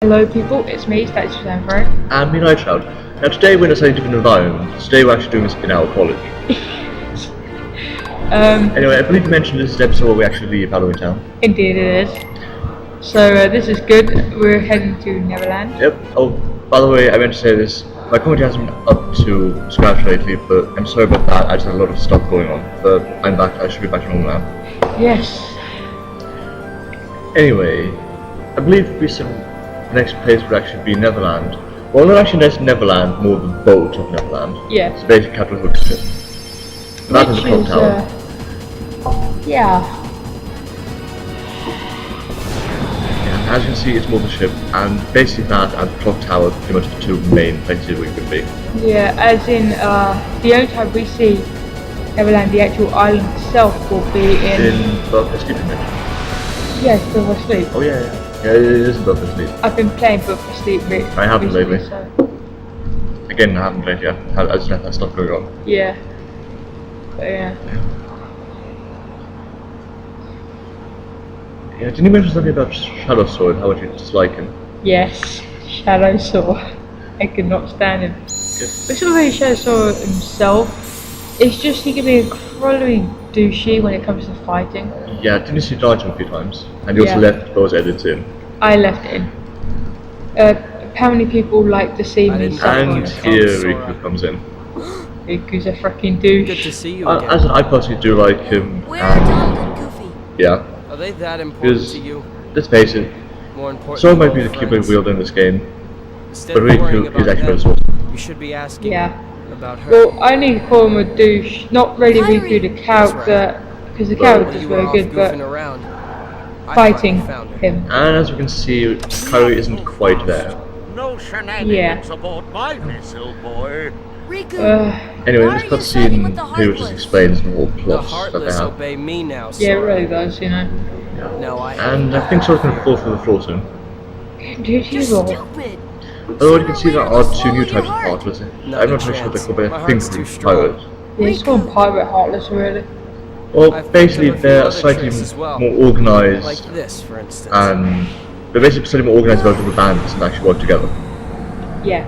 Hello people, it's me, Status Sanford. And me, Nightshroud. Now today we're in a slightly different environment. Today we're actually doing this in our college. Anyway, I believe you mentioned this is the episode where we actually leave Halloween Town. Indeed it is. So this is good, we're heading to Neverland. Yep. Oh, by the way, I meant to say this. My commentary hasn't been up to scratch lately, but I'm sorry about that. I just had a lot of stuff going on. But I'm back. I should be back to normal now. Yes. Anyway, I believe we said the next place would actually be Neverland. Well, not actually Neverland, more the boat of Neverland. Yes. It's basically Captain Hook's ship. And that is the clock tower. Yeah. Yeah, as you can see, it's more the ship, and basically that and the clock tower are pretty much the two main places we could be. Yeah, as in the only time we see Neverland, the actual island itself will be in Burford Sleep, isn't it? Yes, Silver Sleep. Oh yeah, yeah, it is in Burford Sleep. I've been playing Silver Sleep I haven't recently, lately. so. Again, I haven't played yet. I just have that stuff going on. Yeah. But yeah. Yeah, didn't you mention something about Shadow Sword, how much you dislike him? Yes, Shadow Sword. I could not stand him. Yes. It's not really Shadow Sword himself. It's just he can be incredibly douchey when it comes to fighting. Yeah, didn't you see dodge him a few times? And you also Yeah. left those edits in. I left it in. How many people like to see me suffer? And here Riku comes in. Riku's a freaking douche. Good to see you again. As I personally do like him. Where are Donald and Goofy? Yeah, Are they that important because to you? let's face it, More important. Sora than might be the old keyboard friends? wielder in this game, Instead but of worrying Riku about is actually them, very awesome. you should be asking Yeah. about her. Well, I only call him a douche, not really Kyrie. Riku the character, because the Well, character's you were very off good, but goofing around. I fighting finally found her. him. And as we can see, Kyrie isn't quite there. No shenanigans Yeah. aboard my vessel, boy. Riku, Anyway, Why this are you siding with cutscene the here just Heartless? explains the whole The plot that they Heartless have. obey me now, Yeah, it Sora. really does, you know. No, I And I think Sora's going to fall through the floor soon. Dude, you're he's all. stupid. Although you can see there are two Swallow new your types of heart. Heartless. Not I'm a not really sure what chance. they're called, but My I think heart's they're too strong. pirates. Yeah, he's called Pirate Heartless, really. Well, I've basically picked up a few they're other slightly tricks as well. more organised, Like this, for instance. and they're basically slightly more organised about the bands and actually work together. Yeah.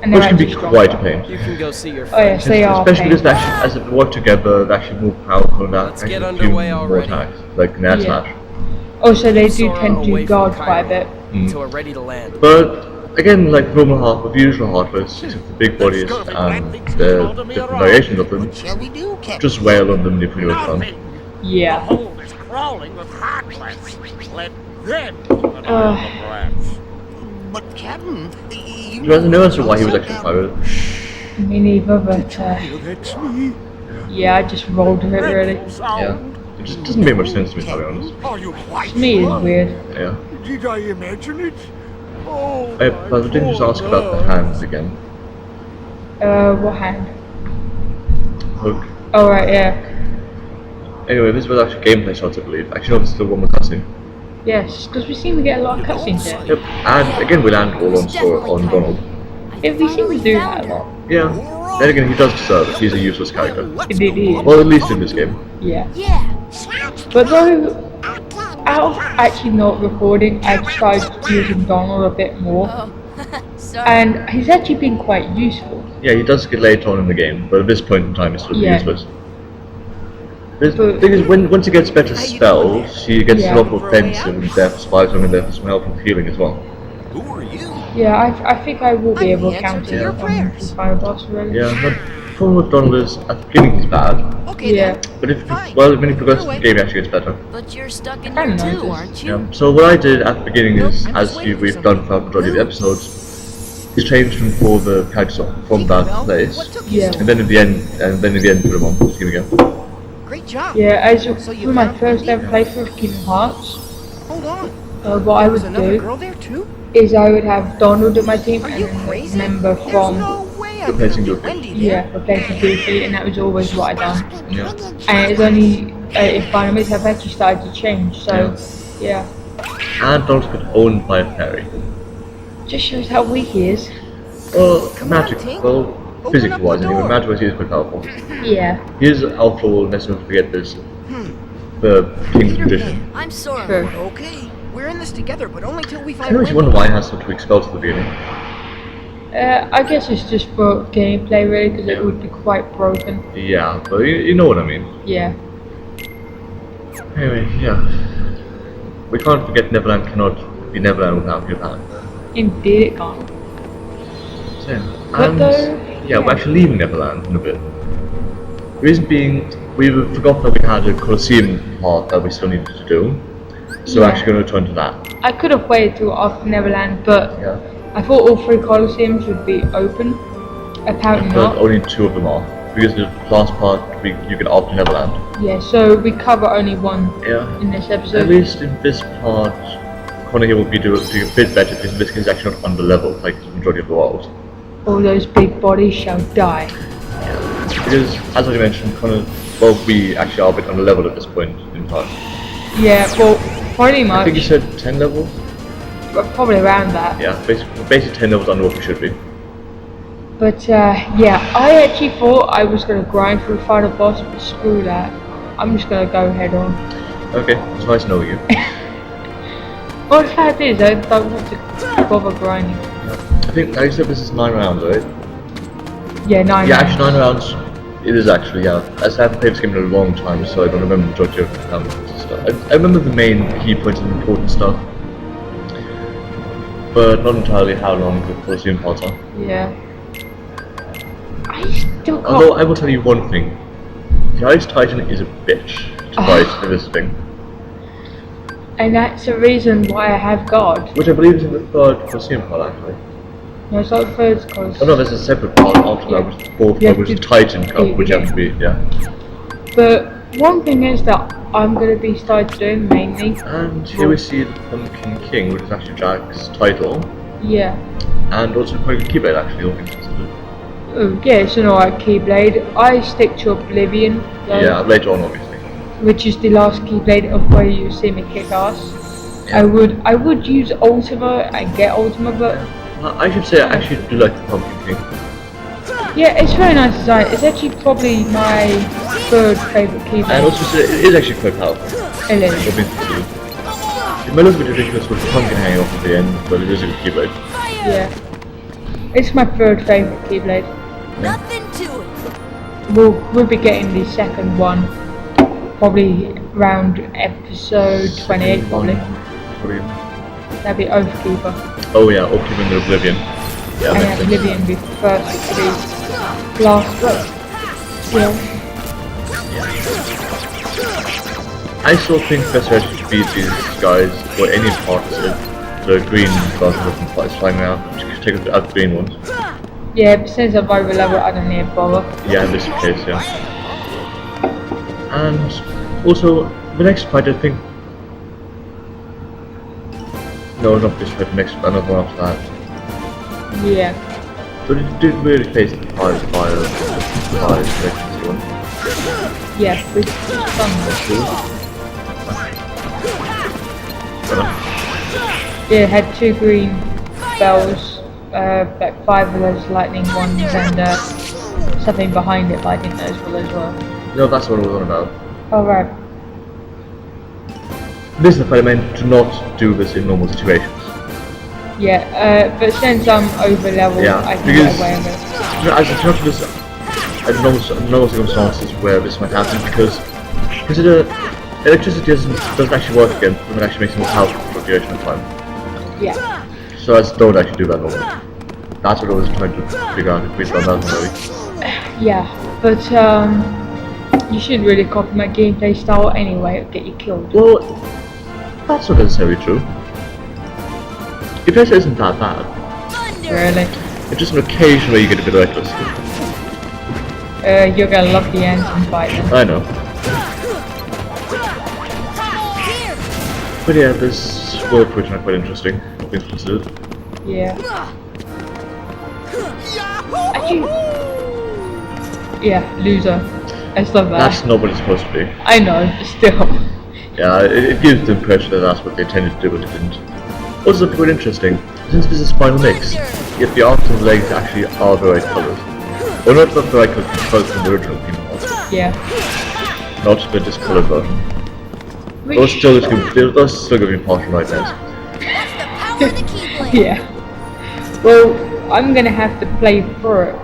And they're Which can be actually quite a strong. pain. You can go see your Oh yes, friends. they are. Especially because pain. they actually, as they work together, they're actually more powerful and Let's actually get do underway more already. attacks, like an air Yeah. slash. Also, they do Sora tend away to from guard quite a Cairo bit. Until we're ready to land. But again, like normal heart, with usual Heartless, except for big bodies and the different variations of them, Shall we do, Captain? just wail on them if you know fun. Nothing. The Yeah. hole is crawling with heartless. Let them put on the branch. But Captain, You guys know as to why he was actually a pirate? Me neither, but That's me. yeah, I just rolled with it really. Yeah. It just doesn't make much sense to me, to be honest. Are you quite To me, it's weird. Yeah. Did I imagine it? Oh, But I didn't just ask about the hands again. What hand? Hook. Oh right, yeah. Anyway, this was actually gameplay shots, I believe. Actually, no, this is still one more cutscene. Yes, because we seem to get a lot of cutscenes here. Yep. And again, we land all on Sora, on Donald. Yeah, we seem to do that a lot. Yeah. Then again, he does deserve it. He's a useless character. Indeed, he is. Well, at least in this game. Yeah. Yeah. But though, out of actually not recording, I tried using Donald a bit more, Oh, sorry. and he's actually been quite useful. Yeah, he does get later on in the game, but at this point in time, he's still Yeah. useless. The But- thing is, once he gets better spells, he gets Yeah. a lot more offensive and therefore survives him and therefore some help and healing as well. who are you? Yeah, I think I will be I'm able the to answer counter to your on prayers. the final boss, really. Yeah, but the problem with Donald is, at the beginning he's bad, Okay Yeah. then. but Fine. when he progresses in the game, he actually gets better. But you're stuck in I here don't know, too, just- aren't Yeah. you? So what I did at the beginning is, I'm as just waiting for we've done for the majority of the episodes, is changed him for the character from that place, Yeah. and then at the end, put him on. Just give me a go. Great job. Yeah, as So you for my found first Peter. ever playthrough of Kingdom Hearts, Hold on. what I There's would another do girl there too? is I would have Donald in my team Are and you then a crazy? member There's from no way I'm Replacing gonna be Goofy. Wendy yeah, there. replacing Goofy, and that was always what I done. Yeah. And it's only in Final Mix I've actually started to change. So yeah, And Donald's been owned by a fairy. just shows how weak he is. Well, Come on, magic. Tink. Well, Open physically up the wise, anyway, door. magic wise, he is quite powerful. Yeah, He is Alpha Will, let's not forget this. The King's Peter magician. Pan. I'm Sora. Sure. Okay, we're in this together, but only till we I find always Wendell. wonder why it has some tweak spells at the beginning. I guess it's just for gameplay, really, because it would be quite broken. Yeah, but you know what I mean. Yeah. Anyway, yeah. We can't forget Neverland cannot be Neverland without Japan. Indeed, it can't. So, yeah. But And though, yeah, we're actually leaving Neverland in a bit. The reason being, we forgot that we had a Colosseum part that we still needed to do. So we're Yeah. actually going to return to that. I could have waited till after Neverland, but Yeah. I thought all 3 Colosseums would be open. Apparently But not. only 2 of them are. Because the last part, you get after Neverland. Yeah, so we cover only 1 Yeah. in this At episode. least in this part, Connor will be doing a bit better because this is actually not under level like the majority of the world. All those big bodies shall die. Because, as I mentioned, Connor, well, we actually are a bit under level at this point in time. Yeah, well, pretty I think you much. said 10 levels? Probably around that. Yeah, basically 10 levels under what we should be. But yeah, I actually thought I was going to grind through Final Boss, but screw that. I'm just going to go head on. Okay, it's nice knowing you. Well, the fact is, I don't want to bother grinding. I think, like you said, this is 9 rounds, right? Yeah, 9 Yeah, rounds. actually 9 rounds. It is actually, yeah. As I haven't played this game in a long time, so I don't remember the majority of stuff. I remember the main key points and important stuff. But not entirely how long the Colosseum parts are. Yeah. I still can't. Although I will tell you one thing. The Ice Titan is a bitch to fight in this thing. And that's the reason why I have God. Which I believe is in the 3rd Colosseum part actually. No, it's not the third cause. Oh no, there's a separate part after that, which is the 4th Yeah, one, which is the- Titan Cup, yeah, which yeah. has to be, yeah. But one thing is that I'm going to be starting doing mainly. And here we see the Pumpkin King, which is actually Jack's title. Yeah. And also quite a good keyblade actually, all things considered. Oh, yeah, it's an alright Keyblade. I stick to Oblivion, though, Yeah, later on obviously. which is the last Keyblade of where you see me kick ass. Yeah. I would use Ultima and get Ultima, but I should say I actually do like the Pumpkin King. yeah, it's very nice design. It's actually probably my 3rd favourite And Keyblade. also it is actually quite powerful. It all is. things considered. It might look a bit ridiculous with the pumpkin hanging off at the end, but it is a good keyblade. Yeah. It's my 3rd favourite Keyblade. Nothing to it. We'll be getting the 2nd one probably around episode 28 probably. Brilliant. That'd be Oathkeeper. Oh yeah, Oathkeeper and Oblivion. Yeah, And makes then sense. Oblivion be first to be last one. Yeah. I still think best way to beat these guys, or any part of the green guys looking flies flying around, just take out the green ones. Yeah, but since I'm over level I don't need to bother. Yeah, in this case, yeah. And also, the next fight I think... No, not this fight, the next, another one after that. Yeah. But it did really face the fire selections one. Yeah, with thunder. Yeah, it had 2 green bells, like 5 of those lightning ones and something behind it, but I didn't notice what those were. No, that's what I was on about. Oh right. This is the fight I meant to not do this in normal situations. Yeah, but since I'm over level, Yeah, I can because- get away with it. As a not this at normal circumstances where this might happen, because consider electricity doesn't actually work again when it actually makes more powerful for the duration of time. Yeah. So I just don't actually do that normally. That's what I was trying to figure out if we've done that already. Yeah, but you shouldn't really copy my gameplay style anyway, it'll get you killed. Well, that's not necessarily true. Your place isn't that bad. Really. It's just an occasion where you get a bit reckless. You're gonna love the anthem fight then. I know. But yeah, this world which are quite interesting, all things considered. Yeah. Actually, yeah, loser. I still that. That's not what it's supposed to be. I know, but still. Yeah, it gives the impression that that's what they intended to do, but it didn't. Also, quite interesting, since this is Final Mix, yet the arms and legs actually are the right colours. Well, not the right colours from the original Kingdom Hearts, Yeah. not the discoloured version. Which- Those still give me partial right there. That's the power of the Keyblade. Yeah. Well, I'm gonna have to play through it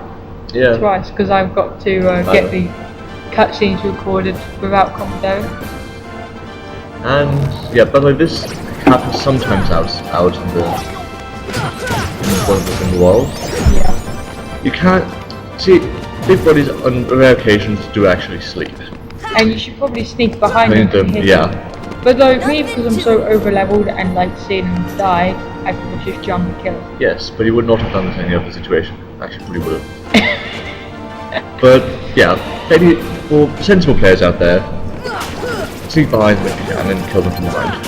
Yeah. twice because I've got to get the cutscenes recorded without commentary. And yeah, by the way, this happens sometimes out in the world. Yeah. You can't see big bodies on rare occasions do actually sleep. And you should probably sneak behind Behind them. and them, hit yeah. them. But though, me, because I'm so over leveled and like seeing them die, I could just jump and kill them. Yes, but you would not have done this in any other situation. Actually, probably would have. But yeah, maybe for sensible players out there, sneak behind them if you can and kill them from behind.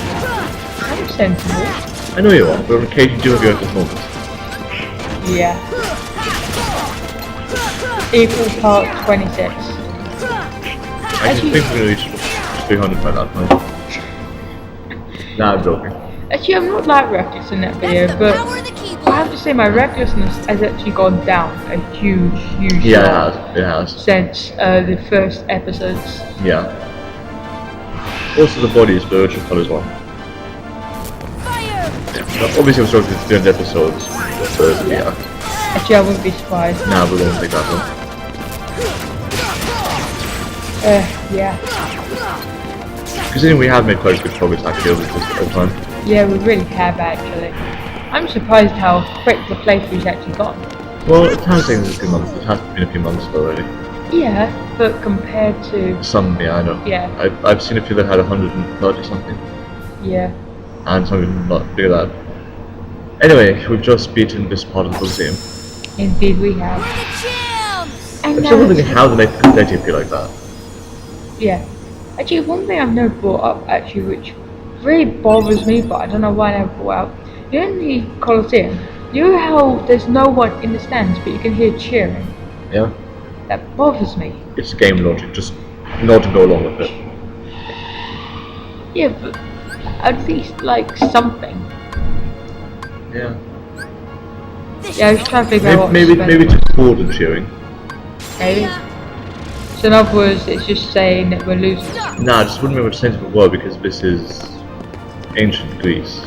I'm sensible. I know you are, but on occasion you do have your at this moment. Yeah. Equal part 26. I just think we're gonna reach 300 by that point. Nah, I'm joking. Actually, I'm not that reckless in that video, That's the but power of the I Keyblade. have to say my recklessness has actually gone down a huge Yeah, lot it has. since the first episodes. Yeah. Also, the body is virtual colour as well. Fire. Now, obviously, I'm sorry for the 300 episodes, but yeah. Actually, I wouldn't be surprised. Nah, we won't take that one. Yeah. Considering we have made quite a good progress actually over this time. Yeah, we really have actually. I'm surprised how quick the playthrough's actually gone. Well, it has taken a few months. It has been a few months already. Yeah, but compared to... Some, yeah, I know. Yeah. I've seen a few that had 130 something, Yeah. and some even not bigger than that. Anyway, we've just beaten this part of the Colosseum. Indeed we have. We're the champs. And I'm now still wondering it's- how they make Confetti appear like that. Yeah. Actually, one thing I've never brought up, actually, which really bothers me, but I don't know why I never brought out. You know in the Colosseum, you know how there's no one in the stands, but you can hear cheering? Yeah? That bothers me. It's game logic, just not to go along with it. Yeah, but at least, like, something. Yeah. Yeah, I was trying to figure out what Maybe to it's just bored and cheering. Maybe. So in other words, it's just saying that we're losing. Nah, it just wouldn't make much sense if it were, because this is ancient Greece.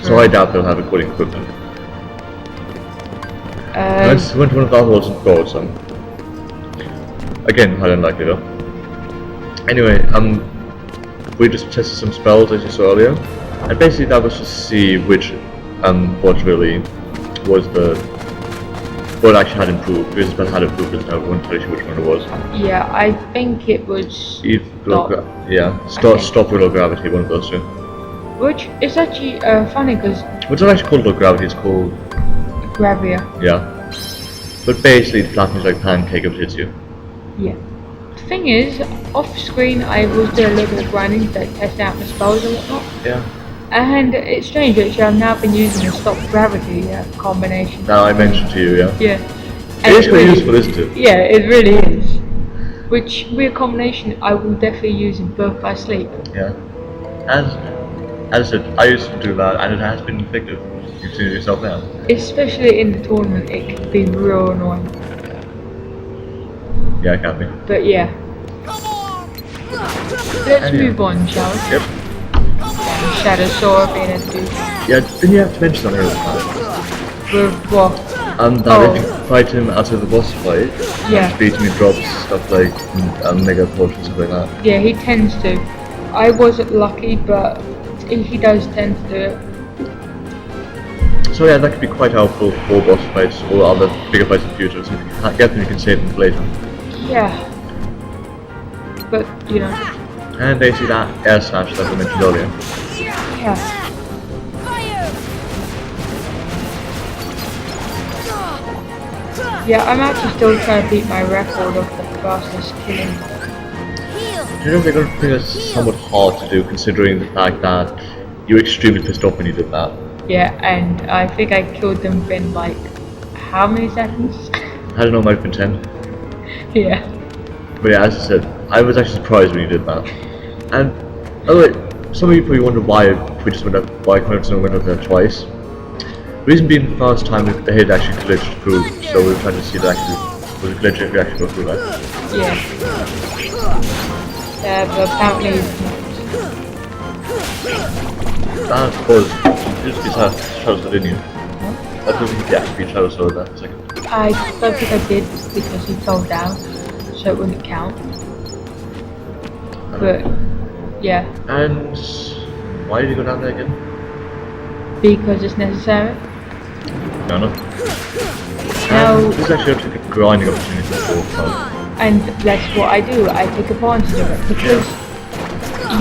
So I doubt they'll have recording equipment. Let's went to one of our halls and forward some. Again, highly unlikely though. Anyway, we just tested some spells as you saw earlier, and basically that was just to see which what really was what actually had improved. Because the spell had improved, and I won't tell you which one it was. Yeah, I think it was. Stop Okay. Stop with low gravity, one of those two. Which is actually funny because It's not actually called low gravity, it's called Gravia. yeah. But basically it flattens like pancake if it hits you. Yeah. The thing is, off screen I was doing a little bit of grinding to test out the spells and whatnot. Yeah. And it's strange actually, I've now been using the stop gravity combination. Now I mentioned to you, yeah. Yeah. It is quite useful, isn't it? Yeah, it really is. Which weird combination I will definitely use in Birth by Sleep. Yeah. As I said, I used to do that and it has been effective. You've seen it yourself now. Especially in the tournament, it can be real annoying. Yeah, it can be. But yeah. Let's And yeah. move on, shall we? Yep. Shadow Sword being a dude. Yeah, didn't you have to mention something else? With what? That Oh. if you fight him out of the boss fight, Yeah. beat him, he drops stuff like mega potions and stuff like that. Yeah, he tends to. I wasn't lucky, but he does tend to do it. So yeah, that could be quite helpful for boss fights or other bigger fights in the future. So if you can't get them, you can save them for later. Yeah. But, you know, And basically that air slash that I mentioned earlier. yeah. Fire. Yeah, I'm actually still trying to beat my record of the fastest killing. Heal. You know, they're going to think that's somewhat hard to do considering the fact that you were extremely pissed off when you did that. Yeah, and I think I killed them in like, how many seconds? I don't know, it might have been 10. Yeah. But yeah, as I said, I was actually surprised when you did that. And, by the way, some of you probably wonder why we just went up, why Connor went up there twice. The reason being the first time the head actually glitched through, so we were trying to see that actually, was a glitch if we actually go through that. Yeah. But apparently it's not. that was Shadow Sword, didn't you? I don't think he actually beat Shadow Sword that second. I don't think I did because he fell down, so it wouldn't count. But yeah, And why did he go down there again? because it's necessary. No, no. Now, This is actually a grinding opportunity for Cloud. and that's what I do. I take advantage of it because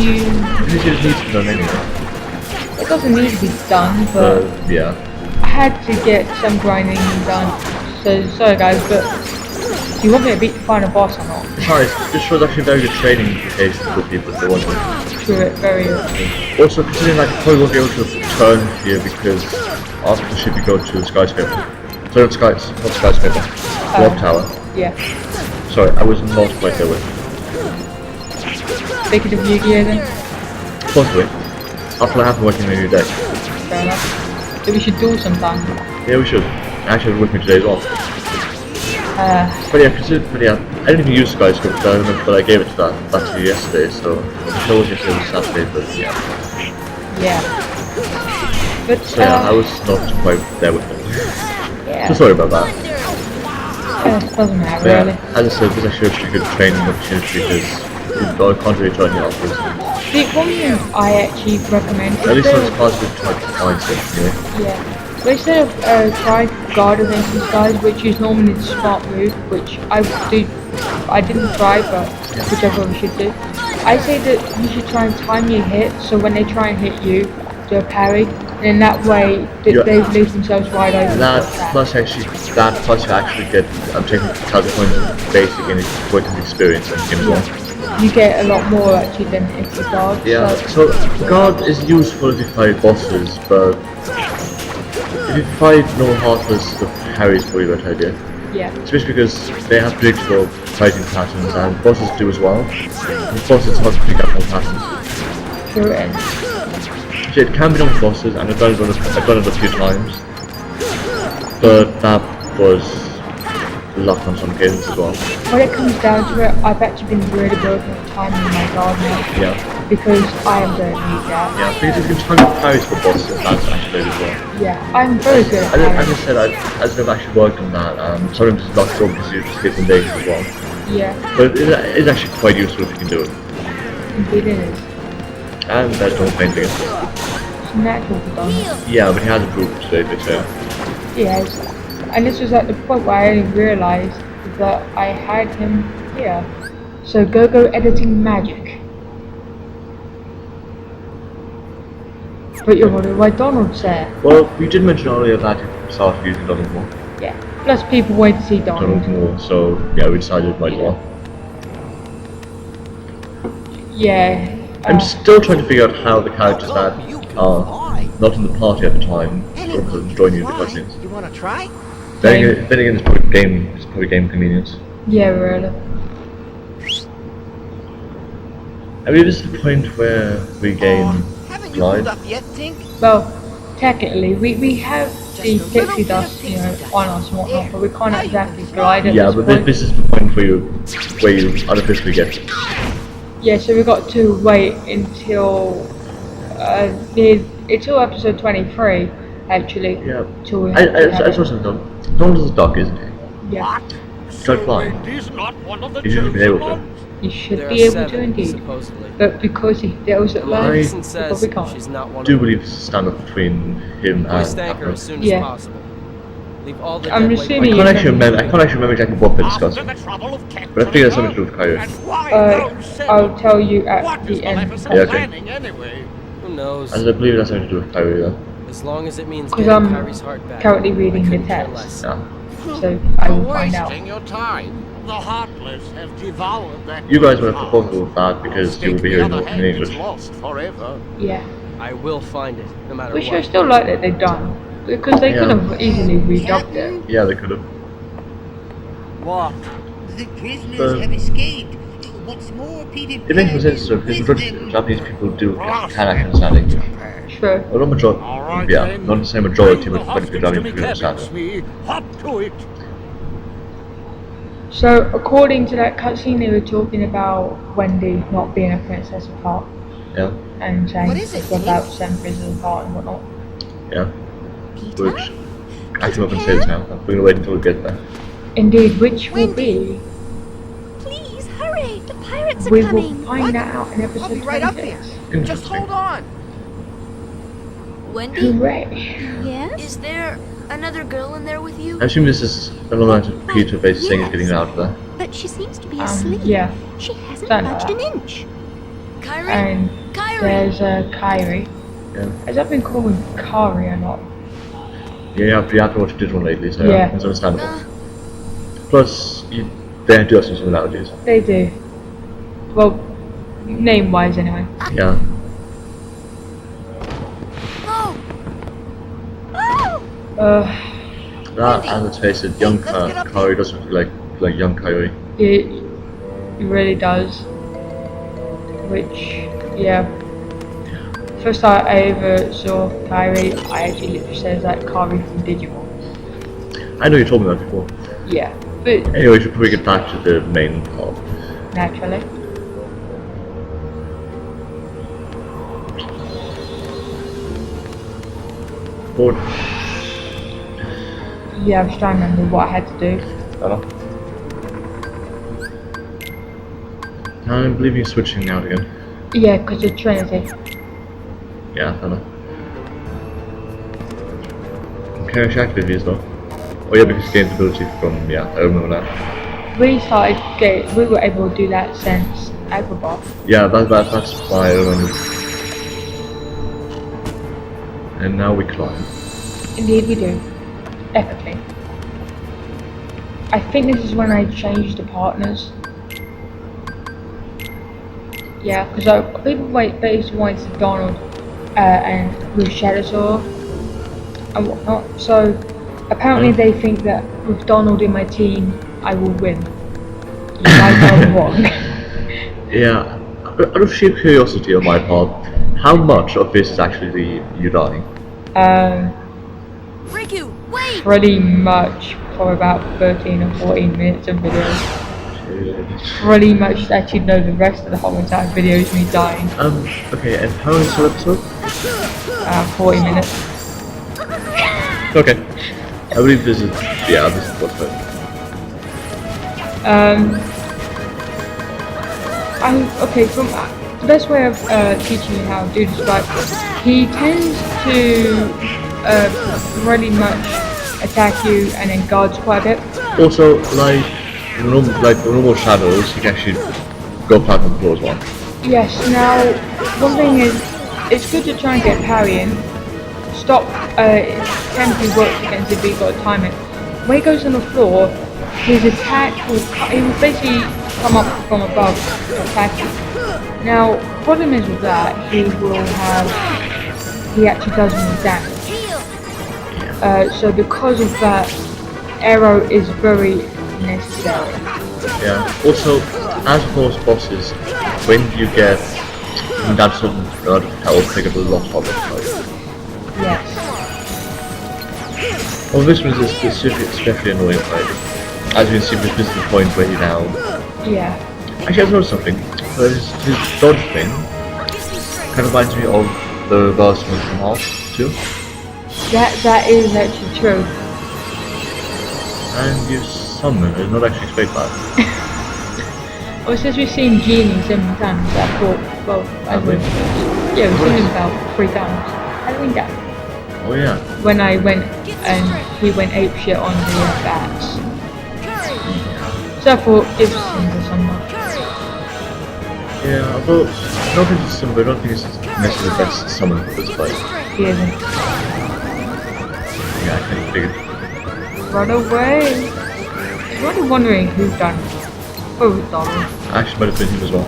you. This just needs to be done anyway. It doesn't need to be done, but Yeah. I had to get some grinding done. So sorry guys, but do you want me to beat the final boss or not? Besides, this show's actually very good training case for people if they want to. Screw it, very early. Also, considering like, I probably won't be able to turn here because after the ship you go to the skyscraper. Sorry, not skyscraper. Warp tower. Yeah. Sorry, I was not quite there with. Take it of Yu-Gi-Oh then. Possibly. After I have been working on a new deck. Fair enough. So we should duel sometime. Yeah, we should. Actually, with me today as well. Uh, But yeah, I didn't even use skyscraper, so I remember, but I gave it to that to you yesterday, so the show was yesterday was Saturday, but yeah. yeah. But So yeah, I was not quite there with them. yeah. So sorry about that. Doesn't matter But really. yeah, as I said, this is actually a pretty good training opportunity because you can't really turn it afterwards. The one thing I actually recommend At least instead it's of, positive to like mindset anyway. yeah, but instead of trying guard against these guys, which is normally the smart move, which I didn't try, but which I probably should do. I say that you should try and time your hit, so when they try and hit you, do a parry, and in that way Yeah. they leave themselves wide open. That for attack. plus you actually get, I'm taking Calvin points basic and working experience in game as well. You get a lot more actually than if you guard. Yeah, So, so guard is useful if you fight bosses, but if you fight no heartless, the parry is probably a better idea. yeah. Especially because they have predictable fighting patterns and bosses do as well. And bosses hard to pick up on patterns. Sure it is. So it can be done with bosses, and I've done it a few times. But that was luck on some occasions as well. When it comes down to it, I've actually been really good at timing my guard now Yeah. because I am going to need that. Yeah, because if you can time parries for bosses, that's actually good as well. Yeah, I'm very good at As I timing. said, as I've actually worked on that, sometimes it's not so because you just hit them days as well. Yeah, But it is actually quite useful if you can do it. indeed it is. And that's no pain thing. It's natural for done. Yeah, but he has improved today, they say. Yes. And this was at the point where I only realised that I had him here. So go editing magic. But you're wondering why Donald's there. Well, we did mention earlier that you started using Donald more. Yeah. Plus people wait to see Donald. So yeah, we decided might as well. Yeah. I'm still trying to figure out how the characters that are not in the party at the time sort of join you in the cutscenes. You wanna try? Then again, it's probably game convenience. Yeah, really. I mean, this is the point where we gain Haven't you pulled glide. up yet, Tink? Well, technically, we have the pixie dust, you know, on us and whatnot, but we can't exactly glide at Yeah, this but point. this is the point where you unofficially get it. Yeah, so we've got to wait until until episode 23, actually. Yeah. Till we I have saw it. something though. Donald is a duck, isn't he? Yeah, Try flying. It is not one of the You should be able to. ones. you should There be are able 7, to indeed. supposedly. But because he deals at And land, Larson we says probably can't. she's not one I do of them. believe it's a standoff between him Hoist and anchor as soon Yeah. as possible. Leave all the I'm dead weight assuming I you can't can- actually remember exactly what they're discussing. After the trouble of But I think that's something to do with Coyote. And why Uh, those seven? I'll tell you at What is the end. Maleficent Yeah, okay. planning anyway? Who knows? As I believe that's something to do with Kyrie though. As long as it means 'Cause getting I'm Kyrie's heart back. currently I reading the couldn't care text. less. Yeah. So I You're will find out. wasting your time. The Heartless have devoured that. You guys will have to heart. focus with that because you will be hearing On more the in other hand, English. it's lost forever. Yeah. I will find it, no matter Which what. I still like that they've done. Because they could Yeah. have easily redubbed it. Yeah, they could have. What? The prisoners But- have escaped. What's more, Peter It makes no Pan sense is though, because with majority them. of Japanese people can actually understand English. True. Well, not majority, All right, yeah, then. not the same majority, Bring but quite a few the Japanese people hostages understand to it. me. Hop to it. So according to that cutscene, they were talking about Wendy not being a princess of heart. Yeah, and saying What is it, stuff Tim? about Sam Frizzle's heart and whatnot. yeah. Peter? Which, actually, I'm not going to say this now. I'm going to wait until we get there. Indeed, which will be, Please, hurry! The pirates are we will coming! find that out in episode I'll be right up 26. there. Just hold on. Wendy? Hooray! Yes? Is there another girl in there with you? I assume this is an element of Peter basically saying he's getting out of there. But she seems to be asleep. Yeah, She hasn't Don't know budged that. an inch. Kyrie? and Kyrie! there's Kyrie. Yeah. Has that been called Kari or not? Yeah, you have to watch a digital lately, so Yeah. it's understandable. Uh, Plus, they do have some similarities. They do. Well, name-wise anyway. Yeah. oh! Oh! That, and let's face it, young Let's get up Kyrie doesn't look like young Kyrie. It really does. Which, yeah. First time I ever saw Kyrie, I actually literally says that Kyrie from Digimon. I know you told me that before. Yeah, but Anyway, we should probably get back to the main part. naturally. Board. Yeah, I was trying to remember what I had to do. Hello. I believe you're switching out again. Yeah, because of Trinity. Yeah, hello. Perish activity as well. Oh yeah, because gained ability from, yeah, I remember that. We were able to do that since Agrabah. Yeah, that's why I remember. And now we climb. Indeed we do. Epically. I think this is when I changed the partners. Yeah, because people basically wanted Donald and with Shadowsaw and whatnot. So apparently they think that with Donald in my team, I will win. You might go wrong. Yeah, out of sheer curiosity on my part, how much of this is actually you dying? Riku, wait! Pretty much for about 13 or 14 minutes of videos. Pretty much actually know the rest of the whole entire video is me dying. Okay, and how many per episode? 40 minutes. Okay. I believe this is, yeah, this is what's it. Okay, from the best way of teaching you how to do this, like, he tends to really much attack you and then guards quite a bit. Also, like normal shadows, you can actually go platform floor as well. Yes, now, one thing is, it's good to try and get parry in. Stop, it technically works against it, but you've got to time it. When he goes on the floor, his attack he will basically come up from above to attack you. Now, problem is with that, he actually does more damage. So because of that, arrow is very necessary. Yeah. Also, as boss bosses, when you get that sort of health, they get a lot of it. Yes. Well, this one is especially annoying. Like, as you can see, this is the point where he now. Yeah. Actually, I've noticed something. His dodge thing kind of reminds me of the reverse one from Half too. That is actually true. And you summon it, not actually expect that. Well, since we've seen Genie so many times, I thought, well, Have we? yeah, we've seen him about 3 times. Halloween Gap. Oh yeah. When I went and he went apeshit on the bats. So I thought it was similar somewhat. Yeah, although not that it's similar, I don't think it's necessarily the best summon for this fight. He isn't. Yeah, I kind of figured. Run away! I'm only wondering who done it. Oh, Donald. Actually, might have been him as well.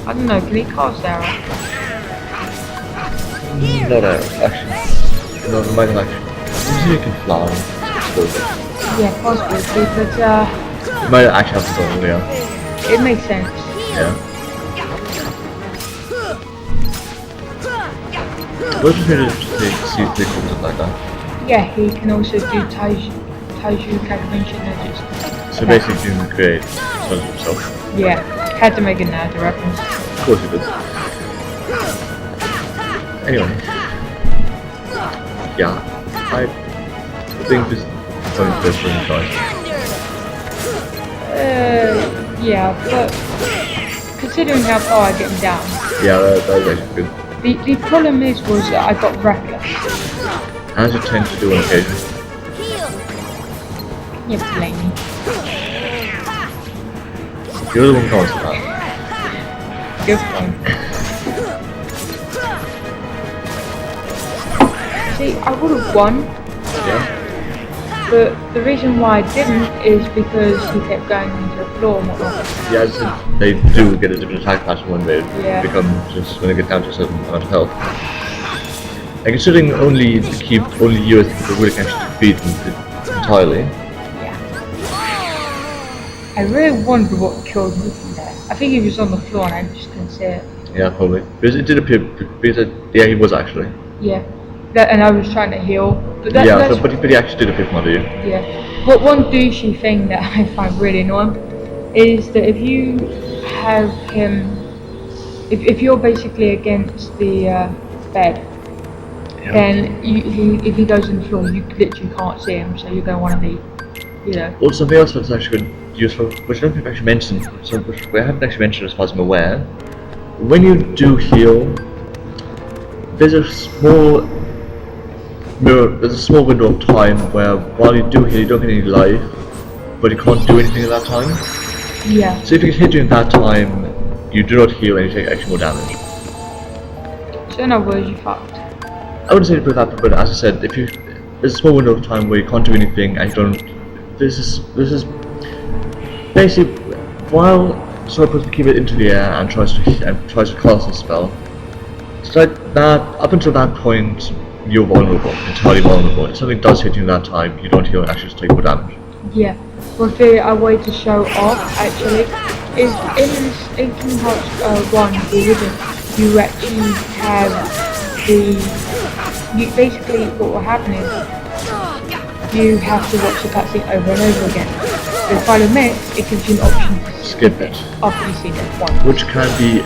I don't know, can he cast arrow? Not actually. No, it might have actually. Usually you can fly. Yeah, possibly, but It might actually have to go, yeah. it makes sense. Yeah. What if you could see if they could look like that? Yeah, he can also do Taiju Kakabunshin edges. So basically you can create sons of himself. Yeah, had to make a nerd reference. Of course he did. Anyway. Yeah. I think this is something different choice. Yeah, but considering how far I get down, Yeah, that was actually good. the problem was that I got reckless. As you tend to do on occasion. You blame me. You're the one who caused that. Good point. See, I would have won, Yeah. but the reason why I didn't is because he kept going into the floor and whatnot. Yeah, as I said, they do get a different attack pattern when they Yeah. become just when they get down to a certain amount of health. And considering only you as the really can actually defeat them entirely. Yeah. I really wondered what killed me from there. I think he was on the floor and I just couldn't see it. Yeah, probably. Because it did appear because yeah, he was actually. Yeah. And I was trying to heal. But Yeah, that's but he actually did appear from under you. Yeah. But one douchey thing that I find really annoying is that if you have him, if you're basically against the bed, Yeah. then if he goes on the floor, you literally can't see him, so you're going to want to be, you know. Also, something else that's actually good, useful, which I don't think I've actually mentioned, which we haven't actually mentioned as far as I'm aware. When you do heal, there's a small window of time where while you do heal, you don't get any life, but you can't do anything at that time. Yeah. So if you get hit during that time, you do not heal and you take actually more damage. So in other words, you fucked. I wouldn't say to put that, but as I said, there's a small window of time where you can't do anything and you don't. This is basically while Sora puts the keep it into the air and tries to cast a spell. It's like that. Up until that point, you're vulnerable, entirely vulnerable. If something does hit you in that time, you don't heal and actually just take more damage. Yeah. One thing I wanted to show off actually is in Kingdom Hearts 1, the original, you actually have basically what will happen is you have to watch the cutscene over and over again. So if I admit, it gives you an option to Skip it, after you've seen it once. which can be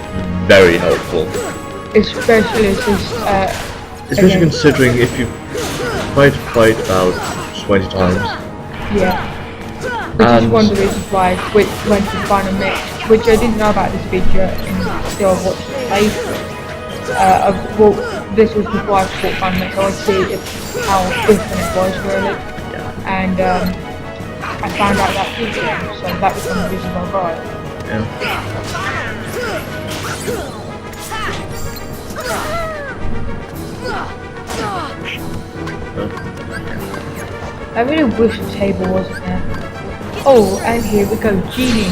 very helpful. Especially since Especially again, considering if you fight about 20 times. yeah. Which is And- one of the reasons why I went to Final Mix, which I didn't know about this feature until I watched the playthrough. Well, this was before I fought Final Mix, so I see how different it was really. Yeah. And I found out that feature, so that was one of the reasons I got it. Yeah. I really wish the table wasn't there. Oh, and here we go, Genie.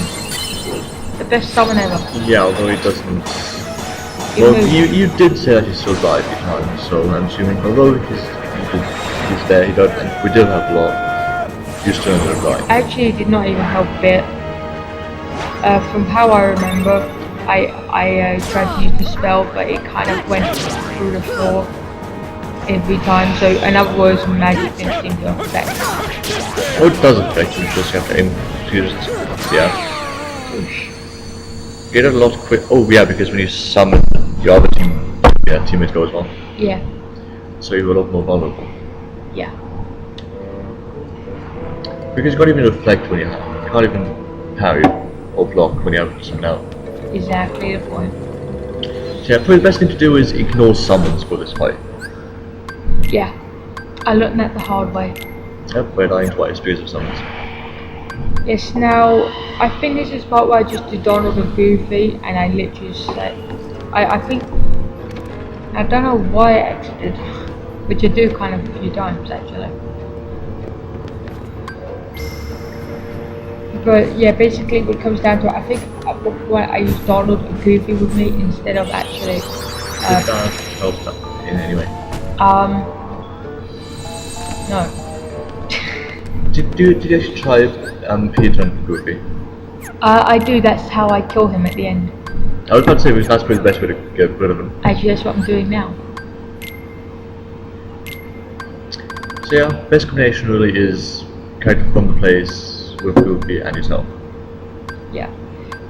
The best summon ever. Yeah, although he doesn't. Even Well, though- you did say that he's still alive each time, so I'm assuming although he's there, he does, and we did have a lot. You still ended up dying. Actually, it did not even help a bit. From how I remember, I tried to use the spell, but it kind of went through the floor every time. So, in other words, magic didn't seem to affect. Oh, it does affect you, just you have to aim to use it. Yeah. Get it a lot quick. Oh, yeah, because when you summon your other teammates go as well. Yeah, So you're a lot more vulnerable. yeah. Because you can't even reflect when you can't even parry or block when you have someone else. Exactly the point. So yeah, probably the best thing to do is ignore summons for this fight. Yeah, I learned that the hard way. Yep, we're dying twice because of summons. Yes, now, I think this is part where I just do Donald and Goofy, and I literally just said, I think, I don't know why I exited, which I do kind of a few times actually. But yeah, basically what it comes down to, I think at one point I used Donald and Goofy with me instead of actually, Did that help that in any way? no. Did you actually try Peter and Goofy? I do, that's how I kill him at the end. I was about to say because that's probably the best way to get rid of him. Actually, that's what I'm doing now. So yeah, best combination really is character from the place with Goofy and yourself. Yeah.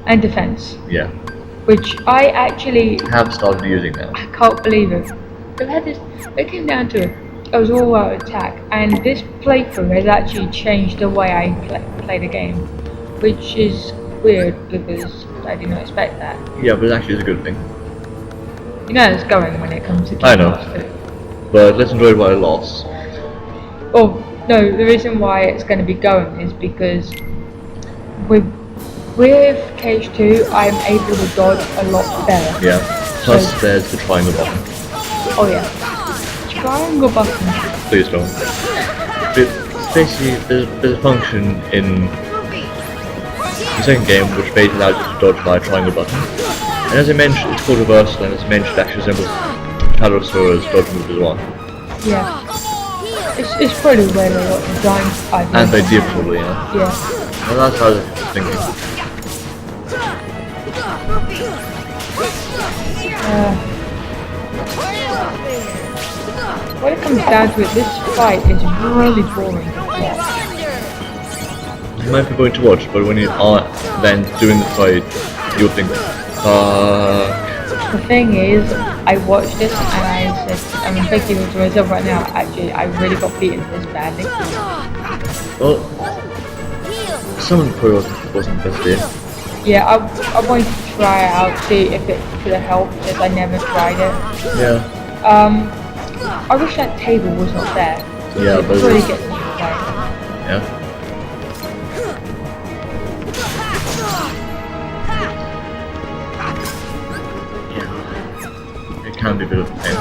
And defense. Yeah. Which I actually, Have started using now. I can't believe it. I've had this. It came down to it. I was all out attack, and this playthrough has actually changed the way I play the game, which is weird because I did not expect that. Yeah, but actually it's a good thing. You know, it's going when it comes to I know. Kingdom Hearts 2. But let's enjoy what I lost. Oh no, the reason why it's going to be going is because with KH2, I'm able to dodge a lot better. Yeah. Plus there's the triangle button. Oh yeah. Triangle button. Please don't. But basically, there's a function in the second game which basically allows you to dodge by a triangle button. And as I mentioned, it's called reversal, and as I mentioned, it actually resembles Shadow Sora's dodge move as well. Yeah. It's pretty well designed. And they did probably, yeah. Yeah. And that's how I was thinking. When it comes down to it, this fight is really boring. You might be going to watch, but when you are then doing the fight, you'll think, The thing is, I watched this and I said, I'm thinking to myself right now, actually, I really got beaten this badly. well, someone probably wasn't the best idea. Yeah, I wanted to try it out, see if it could have helped, since I never tried it. Yeah. I wish that table was not there. Yeah, It but it really was- gets me to play. Yeah. It can be a bit of a pain.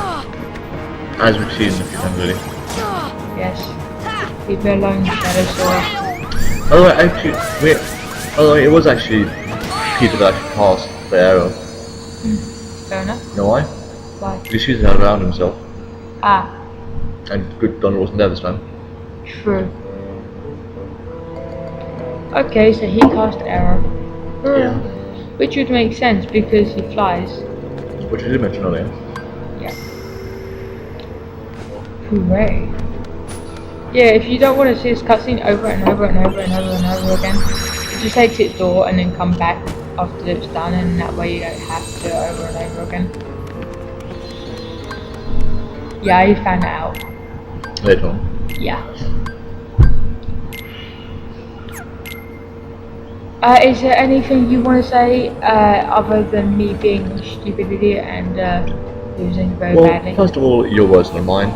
As we've seen a few times already. Yes. Leave me alone, Shadow Sora. Although it was actually Peter that actually passed the arrow. Fair enough. You know why? Why? Because he had around himself. Ah, And good Donald wasn't there this time. true. Okay, so he cast arrow. Yeah. Which would make sense because he flies. Which I did mention earlier. Yeah. Hooray. Yeah, if you don't want to see this cutscene over and over and over and over and over again, just exit door and then come back after it's done, and that way you don't have to do it over and over again. Yeah, I found that out. Later on. Yeah. Is there anything you want to say other than me being a stupid idiot and losing very badly? Well, first of all, your words, not mine.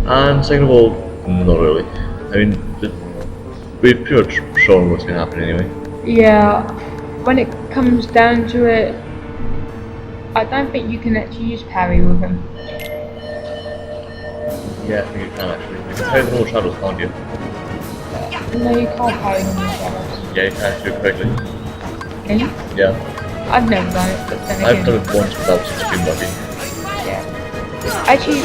And second of all, not really. I mean, we've pretty much shown what's going to happen anyway. Yeah, when it comes down to it, I don't think you can actually use parry with him. Yeah, I think you can actually. You can play the normal shadows, can't you? No, you can't parry him with shadows. Yeah, you can actually do it correctly. Can you? Yeah. I've never done it, but then I've again, done it once without being lucky. yeah. Actually,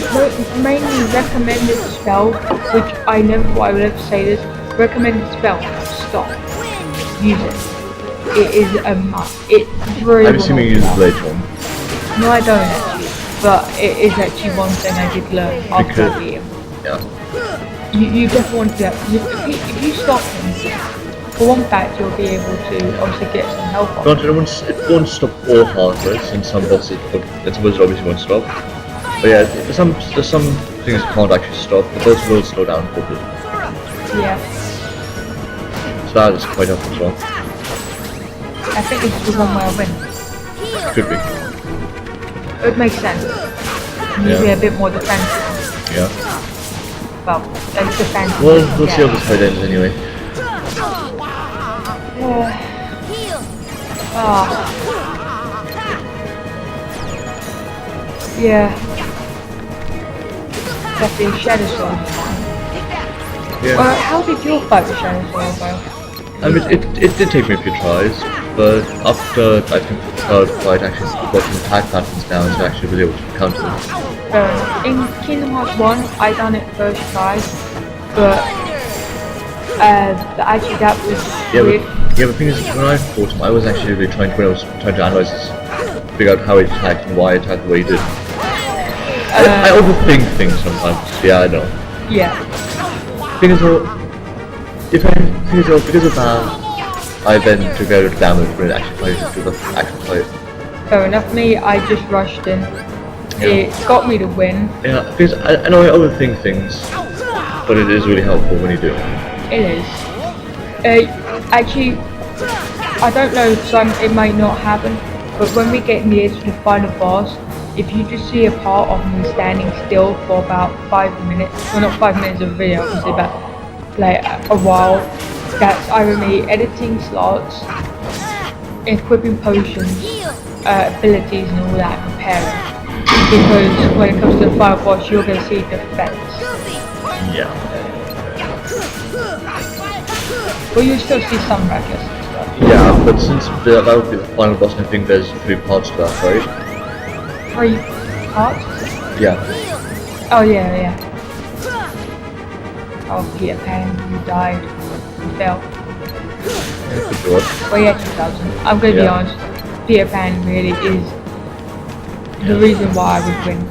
mainly recommended spell, which I never thought I would ever say this. Recommended spell, stop. Use it. It is a must. It really Have you seen me use it later on? No, I don't actually. But it is actually one thing I did learn after I beat him. Yeah. You definitely want to do that. If you stop him, for one fact, you'll be able to obviously get some help on. Granted, it won't stop all hard threats, and some bosses, obviously won't stop. But yeah, there's some things you can't actually stop, but those will slow down a bit. Yeah. So that is quite helpful as well. I think this is the one where I win. Could be. It would make sense. You'd be a bit more defensive. Yeah. Well, like defensive. Well, we'll see how this fight ends anyway. Yeah. That's the Shadow Sword. Yeah. How did your fight with Shadow Sword go? I mean, it did take me a few tries, but after I think the third fight, actually got some attack patterns down, so I actually was able to counter them. In Kingdom Hearts 1, I done it first try, but actually that was weird. Yeah, but the thing is, when I fought him, I was actually really trying to analyze this, figure out how he attacked and why he attacked the way he did. I overthink things sometimes. Yeah, I know. Yeah. Because of that, I then took out damage when it actually played to the actual fight. Fair enough. Me, I just rushed in. it got me to win. Yeah, because I know I overthink things, but it is really helpful when you do. It is. Actually, I don't know, it might not happen, but when we get near to the final boss, if you just see a part of me standing still for about 5 minutes, well not 5 minutes of a video, obviously, but like a while, that's either me editing slots, equipping potions, abilities and all that, preparing. Because when it comes to the final boss, you're going to see defense. Yeah. But you still see some reckless and stuff. Yeah, but since that would be the final boss, I think there's 3 parts to that, right? 3 parts? Yeah. Oh yeah. Oh, Peter Pan, you died. You fell. Good God. Well, yeah, 2000. I'm gonna be Yeah. honest. Peter Pan really is the reason why I would win.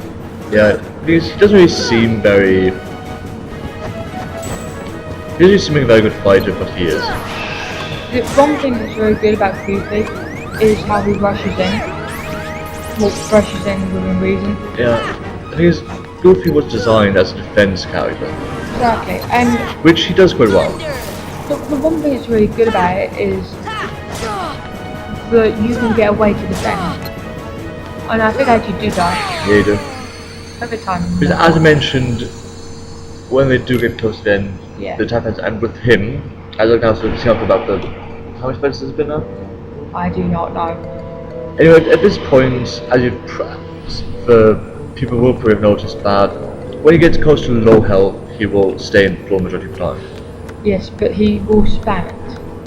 Yeah, because he doesn't really seem very... He doesn't seem like a very good fighter, but he is. The one thing that's very good about Goofy is how he rushes in. Well, rushes in within reason. Yeah, I think Goofy was designed as a defense character, Exactly. And which he does quite well. the one thing that's really good about it is that you can get away to defend. And I think I actually do die Yeah, you do. every time. Because as I mentioned, when they do get close to the end, Yeah. the attack happens, and with him, as I now sort of talk about the... How many fights has it been now? I do not know. Anyway, at this point, as you the people will probably have noticed that when he gets close to low health, he will stay in the floor majority of the time. Yes, but he will spam it.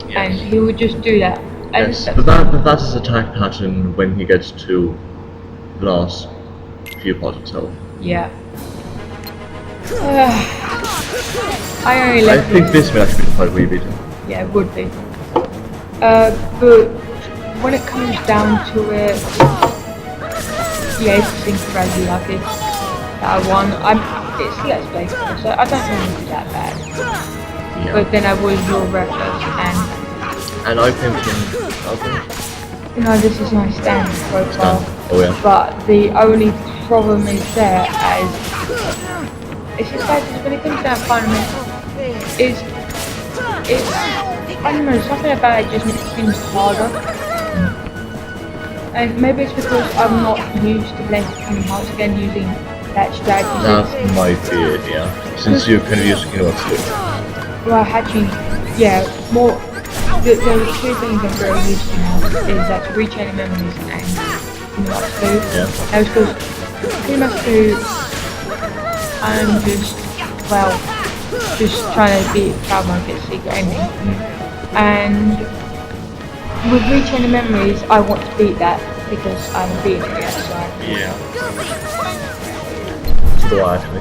Yes. And he will just do that. And Yes, but that's his attack pattern when he gets to the last few parts himself. yeah. I only I left think this may actually be the fight we beat him. Yeah, it would be. But when it comes down to it, yeah, it's incredibly lucky that I won. It's Let's Play, so I don't think it's that bad. Yeah. But then I was real reckless, And I pimped him. and you know, this is my standard profile. Oh yeah. But the only problem is there as it's just like when it comes to that final it's I don't know, something about it just makes things harder. And maybe it's because I'm not used to playing Kingdom Hearts again using that strategy. That might be it, yeah. Since you're kind of used to Kingdom Hearts 2. Well, actually, yeah, more. There are 2 things I'm very used to now is that Reachaining Memories and Kingdom Hearts 2. Yeah. That was because Kingdom Hearts 2, I'm just trying to beat Cloud Monkey's secret ending. And with Reachaining Memories, I want to beat that because I haven't beaten it yet, so Yeah. Still actually.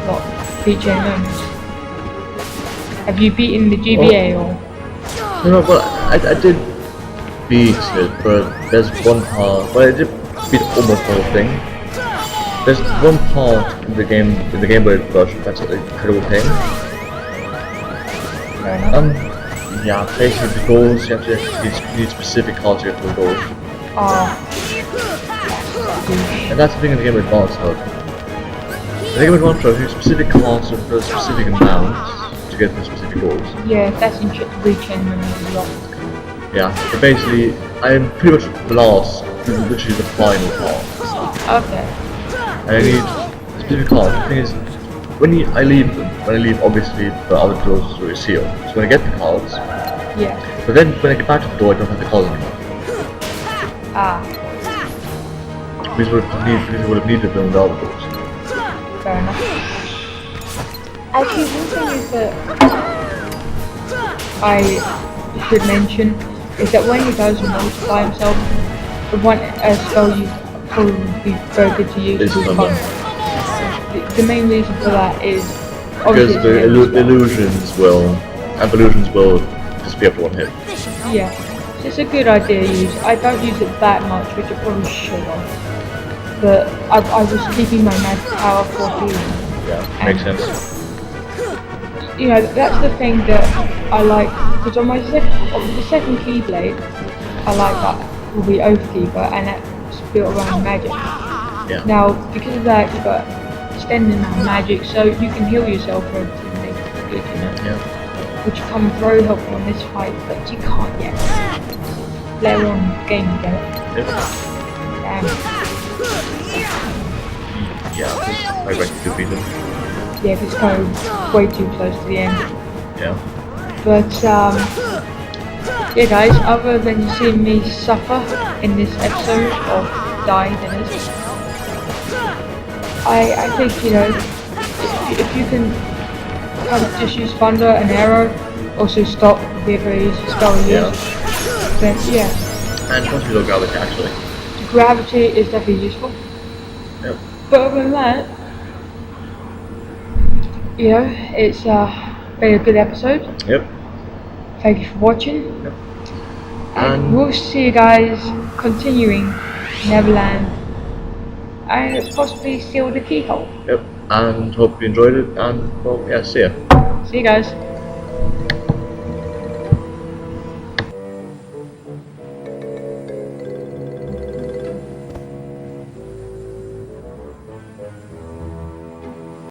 what? Reachaining Memories. Have you beaten the GBA or? No, well, I did beat it, but there's one part. Well, I did beat almost the whole thing. There's one part in the Game Boy version that's an incredible pain. Fair enough. Yeah, basically the goals, you have to need specific cards to get to the goals. And that's the thing in the Game Boy Advance, though. The Game Boy Advance shows you specific cards for a specific amount to get the specific goals. Yeah, that's interesting. Reachaining Memories a lot. Yeah, but basically, I'm pretty much last, literally the final part. Okay. And I need specific cards. The thing is, when I leave them, obviously the other doors are sealed. So when I get the cards, Yeah. but then when I get back to the door, I don't have the cards anymore. Because we would have needed them with the other doors. Fair enough. Actually, one thing is that I should mention is that when he does multiply himself, the one spell you probably would be very good to use Is is Thunder. The main reason for that is Because obviously the it's a spell. illusions will just be after one hit. Yeah, so it's a good idea to use. I don't use it that much, which I probably should have. But I was keeping my magic power for healing. Yeah, makes sense. You know, that's the thing that I like, because on the second Keyblade, I like that with the Oath Keeper, and that's built around magic. Yeah. Now, because of that, you've got extended magic, so you can heal yourself relatively good, you know. Yeah. Which comes very helpful in this fight, but you can't yet. Later on in the game, you get it. Yep. Damn. Yeah. I reckon you could beat him. Yeah, it's kind of way too close to the end. Yeah. But yeah, guys. Other than seeing me suffer in this episode, or die, that is, I think, you know, if you can kind of just use thunder and arrow, also stop the abilities to spell use, Yeah. then yeah, And possibly low gravity actually. gravity is definitely useful. Yep. But other than that, you know, it's been a good episode. Yep. Thank you for watching. Yep. And we'll see you guys continuing Neverland and possibly steal the keyhole. Yep. And hope you enjoyed it. And well, yeah. See ya. See you guys.